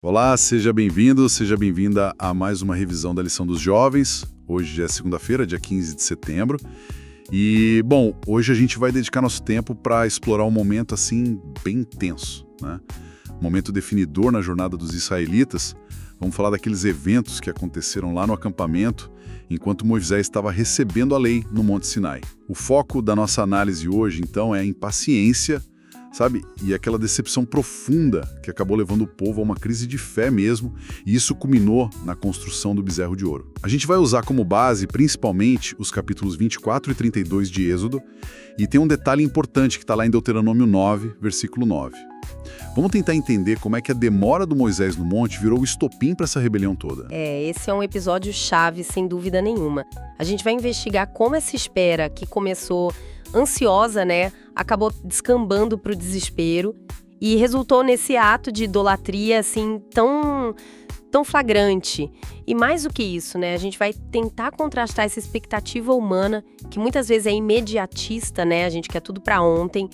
Olá, seja bem-vindo, seja bem-vinda a mais uma revisão da lição dos jovens. Hoje é segunda-feira, dia 15 de setembro. E, bom, hoje a gente vai dedicar nosso tempo para explorar um momento, assim, bem intenso, né? Um momento definidor na jornada dos israelitas. Vamos falar daqueles eventos que aconteceram lá no acampamento, enquanto Moisés estava recebendo a lei no Monte Sinai. O foco da nossa análise hoje, então, é a impaciência, sabe? E aquela decepção profunda que acabou levando o povo a uma crise de fé mesmo, e isso culminou na construção do bezerro de ouro. A gente vai usar como base, principalmente, os capítulos 24 e 32 de Êxodo, e tem um detalhe importante que está lá em Deuteronômio 9, versículo 9. Vamos tentar entender como é que a demora do Moisés no monte virou o estopim para essa rebelião toda. Esse é um episódio chave, sem dúvida nenhuma. A gente vai investigar como essa espera, que começou ansiosa, né, acabou descambando para o desespero e resultou nesse ato de idolatria, assim, tão flagrante. E mais do que isso, né, a gente vai tentar contrastar essa expectativa humana, que muitas vezes é imediatista, né, a gente quer tudo para ontem,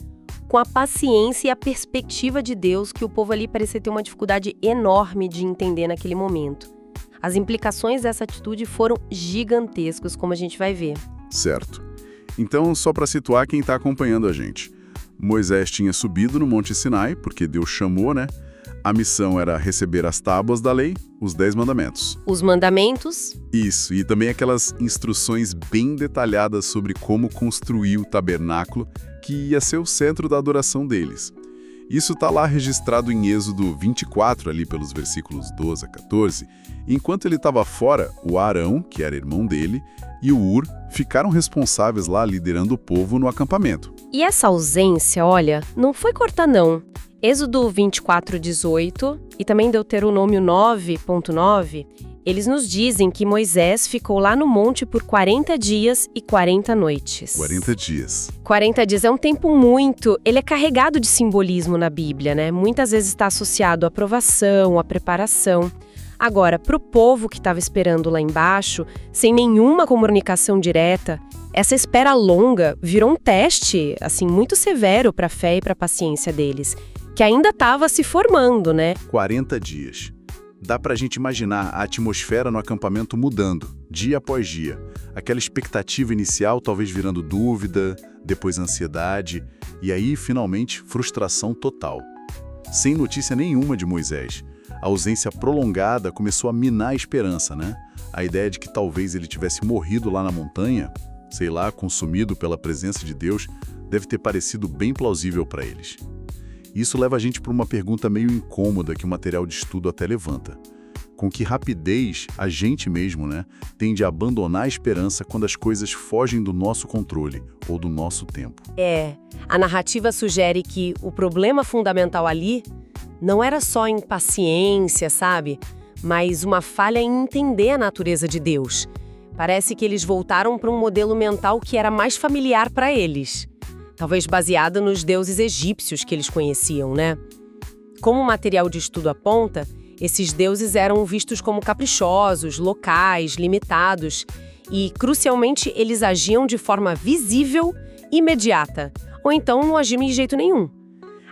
com a paciência e a perspectiva de Deus que o povo ali parecia ter uma dificuldade enorme de entender naquele momento. As implicações dessa atitude foram gigantescas, como a gente vai ver. Certo. Então, só para situar quem está acompanhando a gente. Moisés tinha subido no Monte Sinai, porque Deus chamou, né? A missão era receber as tábuas da lei, os 10 mandamentos. Os mandamentos? Isso, e também aquelas instruções bem detalhadas sobre como construir o tabernáculo, que ia ser o centro da adoração deles. Isso está lá registrado em Êxodo 24, ali pelos versículos 12 a 14. Enquanto ele estava fora, o Arão, que era irmão dele, e o Ur ficaram responsáveis lá liderando o povo no acampamento. E essa ausência, olha, não foi cortar não. Êxodo 24, 18 e também Deuteronômio 9.9, eles nos dizem que Moisés ficou lá no monte por 40 dias e 40 noites. 40 dias. 40 dias é um tempo muito... Ele é carregado de simbolismo na Bíblia, né? Muitas vezes está associado à aprovação, à preparação. Agora, para o povo que estava esperando lá embaixo, sem nenhuma comunicação direta, essa espera longa virou um teste, assim, muito severo para a fé e para a paciência deles, que ainda estava se formando, né? 40 dias. Dá pra gente imaginar a atmosfera no acampamento mudando, dia após dia. Aquela expectativa inicial talvez virando dúvida, depois ansiedade, e aí, finalmente, frustração total. Sem notícia nenhuma de Moisés. A ausência prolongada começou a minar a esperança, né? A ideia de que talvez ele tivesse morrido lá na montanha, sei lá, consumido pela presença de Deus, deve ter parecido bem plausível para eles. Isso leva a gente para uma pergunta meio incômoda que o material de estudo até levanta. Com que rapidez a gente mesmo, né, tende a abandonar a esperança quando as coisas fogem do nosso controle ou do nosso tempo? A narrativa sugere que o problema fundamental ali não era só impaciência, sabe? Mas uma falha em entender a natureza de Deus. Parece que eles voltaram para um modelo mental que era mais familiar para eles. Talvez baseada nos deuses egípcios que eles conheciam, né? Como o material de estudo aponta, esses deuses eram vistos como caprichosos, locais, limitados e, crucialmente, eles agiam de forma visível, imediata, ou então não agiam de jeito nenhum.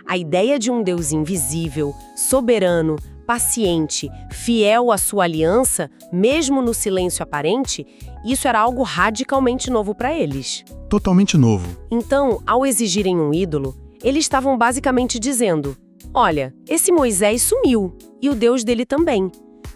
A ideia de um Deus invisível, soberano, paciente, fiel à sua aliança, mesmo no silêncio aparente, isso era algo radicalmente novo para eles. Totalmente novo. Então, ao exigirem um ídolo, eles estavam basicamente dizendo: olha, esse Moisés sumiu, e o Deus dele também.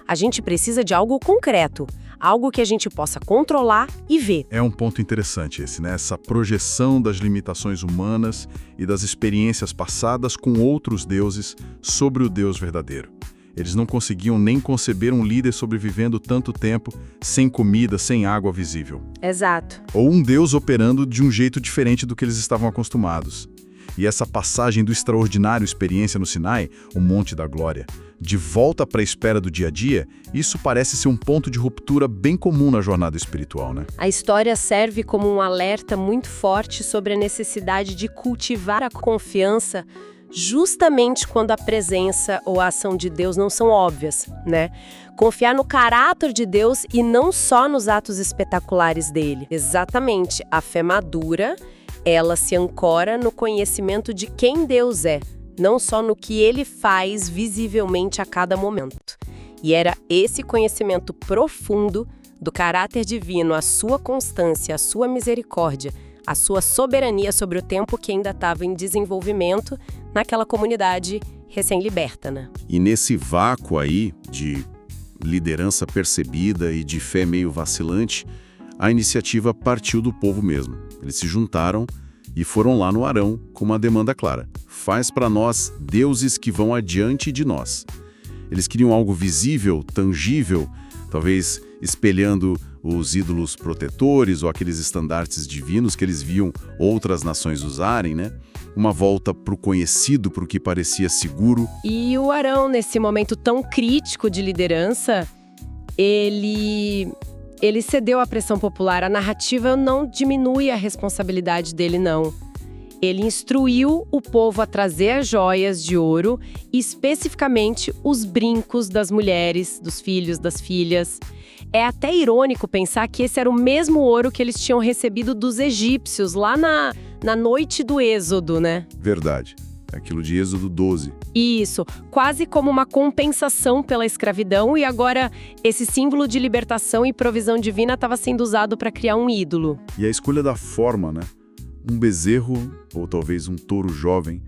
A gente precisa de algo concreto, algo que a gente possa controlar e ver. É um ponto interessante esse, né? Essa projeção das limitações humanas e das experiências passadas com outros deuses sobre o Deus verdadeiro. Eles não conseguiam nem conceber um líder sobrevivendo tanto tempo, sem comida, sem água visível. Exato. Ou um Deus operando de um jeito diferente do que eles estavam acostumados. E essa passagem do extraordinário experiência no Sinai, o Monte da Glória, de volta para a espera do dia a dia, isso parece ser um ponto de ruptura bem comum na jornada espiritual, né? A história serve como um alerta muito forte sobre a necessidade de cultivar a confiança justamente quando a presença ou a ação de Deus não são óbvias, né? Confiar no caráter de Deus e não só nos atos espetaculares dele. Exatamente, a fé madura, ela se ancora no conhecimento de quem Deus é, não só no que ele faz visivelmente a cada momento. E era esse conhecimento profundo do caráter divino, a sua constância, a sua misericórdia, a sua soberania sobre o tempo que ainda estava em desenvolvimento naquela comunidade recém-liberta, né? E nesse vácuo aí de liderança percebida e de fé meio vacilante, a iniciativa partiu do povo mesmo. Eles se juntaram e foram lá no Arão com uma demanda clara. Faz para nós deuses que vão adiante de nós. Eles queriam algo visível, tangível, talvez espelhando os ídolos protetores ou aqueles estandartes divinos que eles viam outras nações usarem, né? Uma volta para o conhecido, para o que parecia seguro. E o Arão, nesse momento tão crítico de liderança, ele cedeu à pressão popular. A narrativa não diminui a responsabilidade dele, não. Ele instruiu o povo a trazer as joias de ouro, especificamente os brincos das mulheres, dos filhos, das filhas. É até irônico pensar que esse era o mesmo ouro que eles tinham recebido dos egípcios lá na noite do Êxodo, né? Verdade. Aquilo de Êxodo 12. Isso, quase como uma compensação pela escravidão, e agora esse símbolo de libertação e provisão divina estava sendo usado para criar um ídolo. E a escolha da forma, né? Um bezerro ou talvez um touro jovem.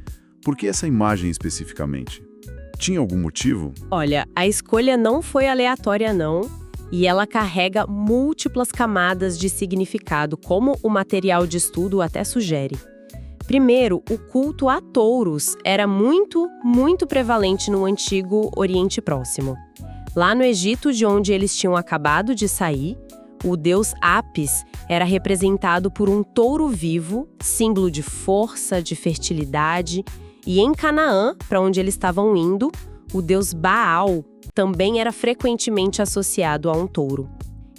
Por que essa imagem especificamente? Tinha algum motivo? Olha, a escolha não foi aleatória, não. E ela carrega múltiplas camadas de significado, como o material de estudo até sugere. Primeiro, o culto a touros era muito prevalente no antigo Oriente Próximo. Lá no Egito, de onde eles tinham acabado de sair, o deus Apis era representado por um touro vivo, símbolo de força, de fertilidade. E em Canaã, para onde eles estavam indo, o deus Baal também era frequentemente associado a um touro.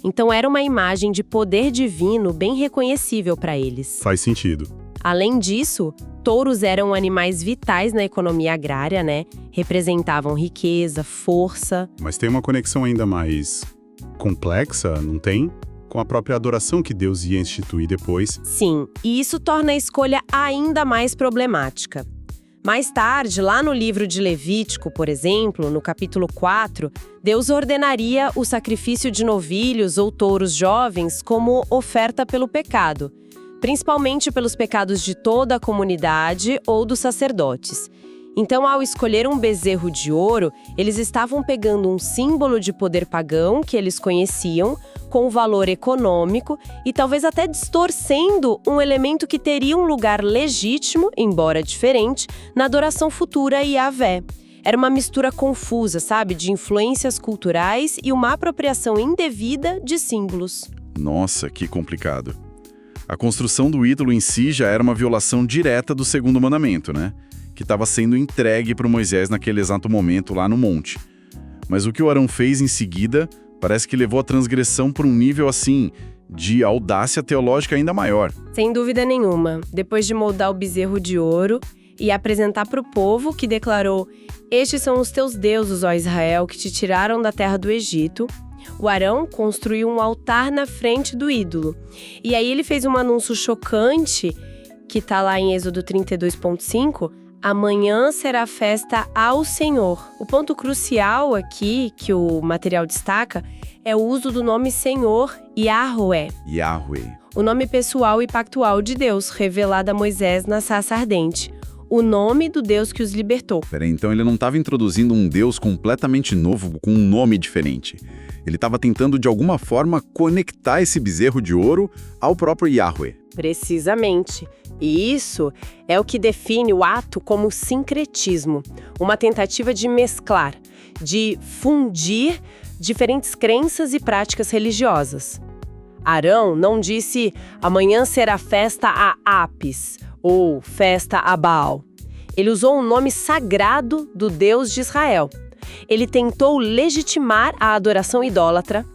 Então era uma imagem de poder divino bem reconhecível para eles. Faz sentido. Além disso, touros eram animais vitais na economia agrária, né? Representavam riqueza, força. Mas tem uma conexão ainda mais complexa, não tem? Com a própria adoração que Deus ia instituir depois. Sim, e isso torna a escolha ainda mais problemática. Mais tarde, lá no livro de Levítico, por exemplo, no capítulo 4, Deus ordenaria o sacrifício de novilhos ou touros jovens como oferta pelo pecado, principalmente pelos pecados de toda a comunidade ou dos sacerdotes. Então, ao escolher um bezerro de ouro, eles estavam pegando um símbolo de poder pagão que eles conheciam, com valor econômico e talvez até distorcendo um elemento que teria um lugar legítimo, embora diferente, na adoração futura a Yahvé. Era uma mistura confusa, sabe, de influências culturais e uma apropriação indevida de símbolos. Nossa, que complicado. A construção do ídolo em si já era uma violação direta do segundo mandamento, né? Que estava sendo entregue para Moisés naquele exato momento lá no monte. Mas o que o Arão fez em seguida parece que levou a transgressão para um nível, assim, de audácia teológica ainda maior. Sem dúvida nenhuma. Depois de moldar o bezerro de ouro e apresentar para o povo, que declarou: "Estes são os teus deuses, ó Israel, que te tiraram da terra do Egito", o Arão construiu um altar na frente do ídolo. E aí ele fez um anúncio chocante, que está lá em Êxodo 32.5, "Amanhã será festa ao Senhor". O ponto crucial aqui, que o material destaca, é o uso do nome Senhor, Yahweh. Yahweh. O nome pessoal e pactual de Deus, revelado a Moisés na sarça ardente. O nome do Deus que os libertou. Peraí, então ele não estava introduzindo um Deus completamente novo, com um nome diferente. Ele estava tentando, de alguma forma, conectar esse bezerro de ouro ao próprio Yahweh. Precisamente. E isso é o que define o ato como sincretismo, uma tentativa de mesclar, de fundir diferentes crenças e práticas religiosas. Arão não disse "amanhã será festa a Apis" ou festa a Baal. Ele usou um nome sagrado do Deus de Israel. Ele tentou legitimar a adoração idólatra,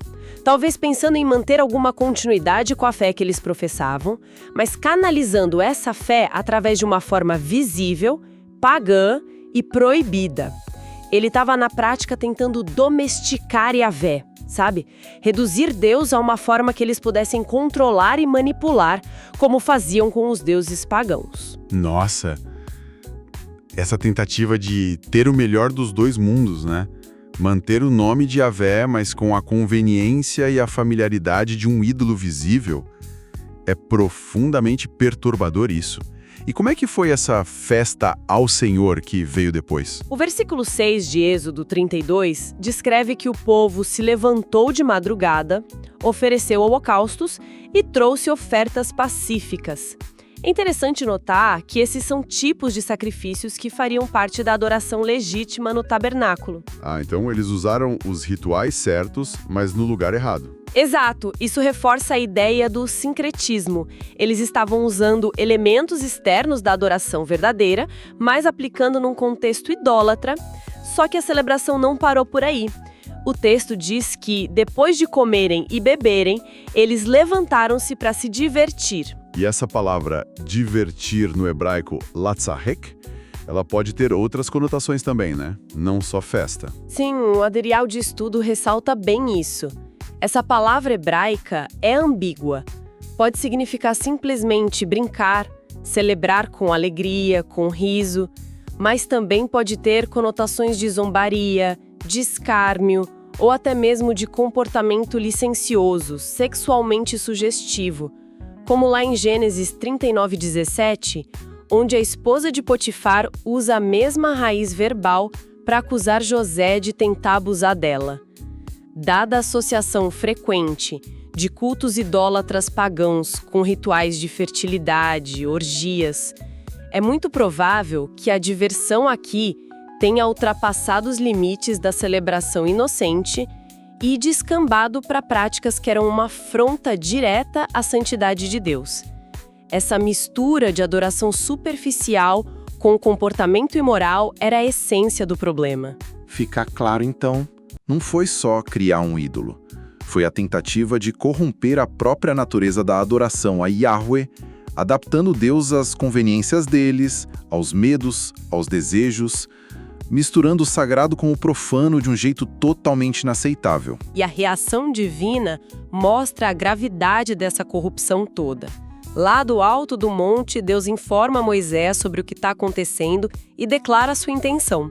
talvez pensando em manter alguma continuidade com a fé que eles professavam, mas canalizando essa fé através de uma forma visível, pagã e proibida. Ele estava na prática tentando domesticar Yahvé, sabe? Reduzir Deus a uma forma que eles pudessem controlar e manipular, como faziam com os deuses pagãos. Nossa! Essa tentativa de ter o melhor dos dois mundos, né? Manter o nome de Yahvé, mas com a conveniência e a familiaridade de um ídolo visível. É profundamente perturbador isso. E como é que foi essa festa ao Senhor que veio depois? O versículo 6 de Êxodo 32 descreve que o povo se levantou de madrugada, ofereceu holocaustos e trouxe ofertas pacíficas. É interessante notar que esses são tipos de sacrifícios que fariam parte da adoração legítima no tabernáculo. Então eles usaram os rituais certos, mas no lugar errado. Exato, isso reforça a ideia do sincretismo. Eles estavam usando elementos externos da adoração verdadeira, mas aplicando num contexto idólatra, só que a celebração não parou por aí. O texto diz que, depois de comerem e beberem, eles levantaram-se para se divertir. E essa palavra divertir no hebraico latzahek, ela pode ter outras conotações também, né? Não só festa. Sim, o Adrial de Estudo ressalta bem isso. Essa palavra hebraica é ambígua. Pode significar simplesmente brincar, celebrar com alegria, com riso, mas também pode ter conotações de zombaria, de escárnio ou até mesmo de comportamento licencioso, sexualmente sugestivo, como lá em Gênesis 39:17, onde a esposa de Potifar usa a mesma raiz verbal para acusar José de tentar abusar dela. Dada a associação frequente de cultos idólatras pagãos com rituais de fertilidade, orgias, é muito provável que a diversão aqui tenha ultrapassado os limites da celebração inocente e descambado para práticas que eram uma afronta direta à santidade de Deus. Essa mistura de adoração superficial com o comportamento imoral era a essência do problema. Fica claro, então, não foi só criar um ídolo. Foi a tentativa de corromper a própria natureza da adoração a Yahweh, adaptando Deus às conveniências deles, aos medos, aos desejos, misturando o sagrado com o profano de um jeito totalmente inaceitável. E a reação divina mostra a gravidade dessa corrupção toda. Lá do alto do monte, Deus informa Moisés sobre o que está acontecendo e declara sua intenção.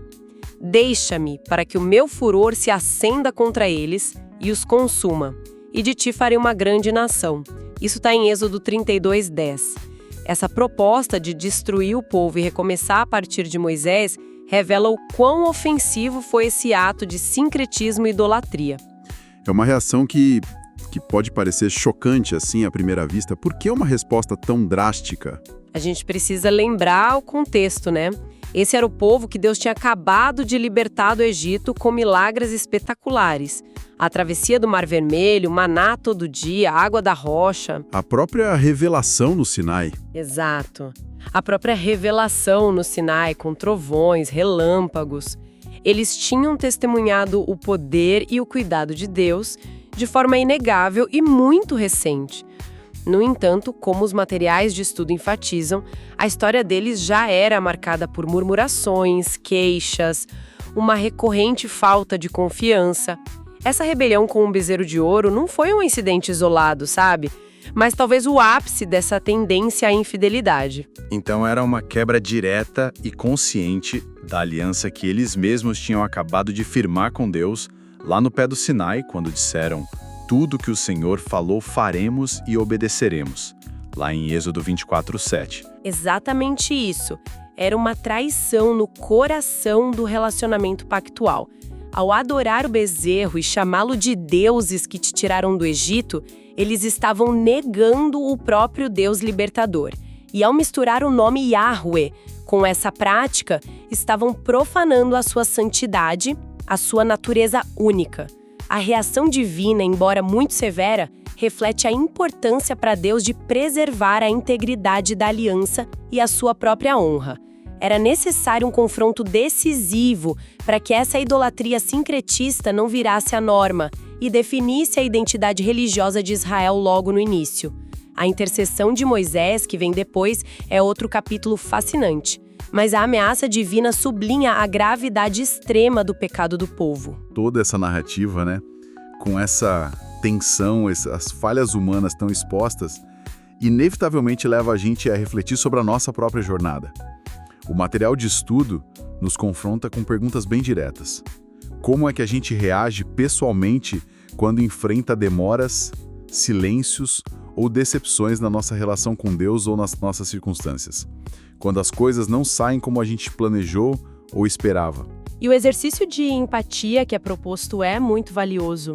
Deixa-me para que o meu furor se acenda contra eles e os consuma, e de ti farei uma grande nação. Isso está em Êxodo 32:10. Essa proposta de destruir o povo e recomeçar a partir de Moisés revela o quão ofensivo foi esse ato de sincretismo e idolatria. É uma reação que pode parecer chocante assim à primeira vista. Por que uma resposta tão drástica? A gente precisa lembrar o contexto, né? Esse era o povo que Deus tinha acabado de libertar do Egito com milagres espetaculares. A travessia do Mar Vermelho, maná todo dia, água da rocha. A própria revelação no Sinai. Exato. A própria revelação no Sinai, com trovões, relâmpagos. Eles tinham testemunhado o poder e o cuidado de Deus de forma inegável e muito recente. No entanto, como os materiais de estudo enfatizam, a história deles já era marcada por murmurações, queixas, uma recorrente falta de confiança. Essa rebelião com o bezerro de ouro não foi um incidente isolado, sabe? Mas talvez o ápice dessa tendência à infidelidade. Então era uma quebra direta e consciente da aliança que eles mesmos tinham acabado de firmar com Deus lá no pé do Sinai, quando disseram: tudo que o Senhor falou faremos e obedeceremos, lá em Êxodo 24:7. Exatamente isso. Era uma traição no coração do relacionamento pactual. Ao adorar o bezerro e chamá-lo de deuses que te tiraram do Egito, eles estavam negando o próprio Deus libertador. E ao misturar o nome Yahweh com essa prática, estavam profanando a sua santidade, a sua natureza única. A reação divina, embora muito severa, reflete a importância para Deus de preservar a integridade da aliança e a sua própria honra. Era necessário um confronto decisivo para que essa idolatria sincretista não virasse a norma e definisse a identidade religiosa de Israel logo no início. A intercessão de Moisés, que vem depois, é outro capítulo fascinante. Mas a ameaça divina sublinha a gravidade extrema do pecado do povo. Toda essa narrativa, né, com essa tensão, as falhas humanas tão expostas, inevitavelmente leva a gente a refletir sobre a nossa própria jornada. O material de estudo nos confronta com perguntas bem diretas. Como é que a gente reage pessoalmente quando enfrenta demoras, silêncios ou decepções na nossa relação com Deus ou nas nossas circunstâncias? Quando as coisas não saem como a gente planejou ou esperava? E o exercício de empatia que é proposto é muito valioso.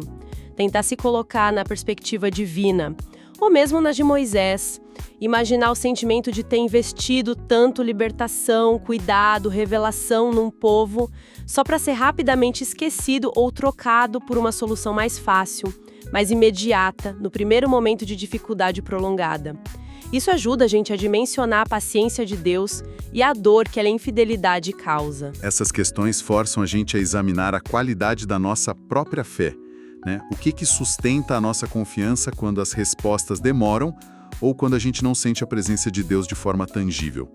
Tentar se colocar na perspectiva divina, ou mesmo na de Moisés. Imaginar o sentimento de ter investido tanto libertação, cuidado, revelação num povo, só para ser rapidamente esquecido ou trocado por uma solução mais fácil, mais imediata, no primeiro momento de dificuldade prolongada. Isso ajuda a gente a dimensionar a paciência de Deus e a dor que a infidelidade causa. Essas questões forçam a gente a examinar a qualidade da nossa própria fé, né? O que sustenta a nossa confiança quando as respostas demoram ou quando a gente não sente a presença de Deus de forma tangível.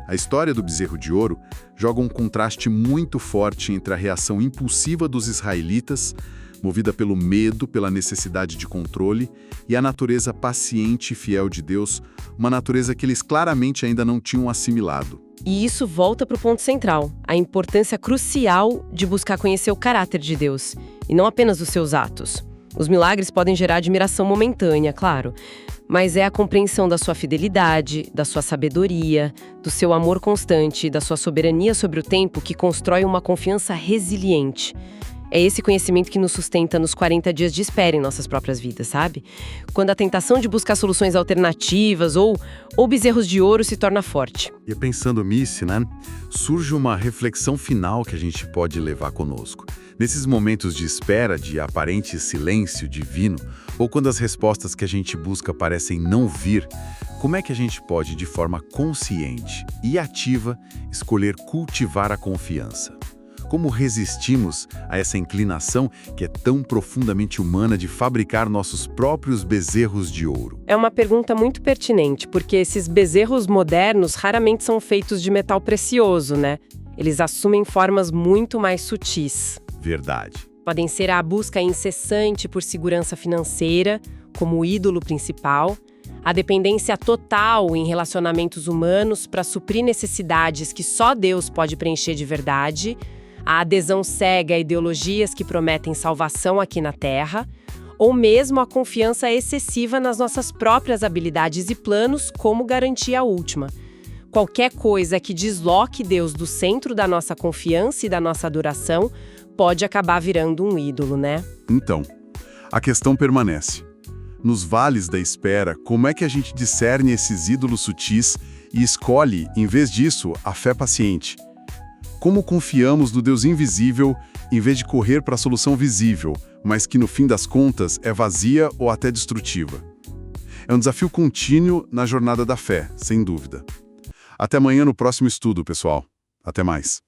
A história do bezerro de ouro joga um contraste muito forte entre a reação impulsiva dos israelitas, movida pelo medo, pela necessidade de controle, e a natureza paciente e fiel de Deus, uma natureza que eles claramente ainda não tinham assimilado. E isso volta para o ponto central, a importância crucial de buscar conhecer o caráter de Deus, e não apenas os seus atos. Os milagres podem gerar admiração momentânea, claro, mas é a compreensão da sua fidelidade, da sua sabedoria, do seu amor constante, da sua soberania sobre o tempo que constrói uma confiança resiliente. É esse conhecimento que nos sustenta nos 40 dias de espera em nossas próprias vidas, sabe? Quando a tentação de buscar soluções alternativas ou bezerros de ouro se torna forte. E pensando nisso, né, surge uma reflexão final que a gente pode levar conosco. Nesses momentos de espera, de aparente silêncio divino, ou quando as respostas que a gente busca parecem não vir, como é que a gente pode, de forma consciente e ativa, escolher cultivar a confiança? Como resistimos a essa inclinação que é tão profundamente humana de fabricar nossos próprios bezerros de ouro? É uma pergunta muito pertinente, porque esses bezerros modernos raramente são feitos de metal precioso, né? Eles assumem formas muito mais sutis. Verdade. Podem ser a busca incessante por segurança financeira, como o ídolo principal, a dependência total em relacionamentos humanos para suprir necessidades que só Deus pode preencher de verdade, a adesão cega a ideologias que prometem salvação aqui na Terra, ou mesmo a confiança excessiva nas nossas próprias habilidades e planos como garantia última. Qualquer coisa que desloque Deus do centro da nossa confiança e da nossa adoração pode acabar virando um ídolo, né? Então, a questão permanece. Nos vales da espera, como é que a gente discerne esses ídolos sutis e escolhe, em vez disso, a fé paciente? Como confiamos no Deus invisível em vez de correr para a solução visível, mas que no fim das contas é vazia ou até destrutiva? É um desafio contínuo na jornada da fé, sem dúvida. Até amanhã no próximo estudo, pessoal. Até mais.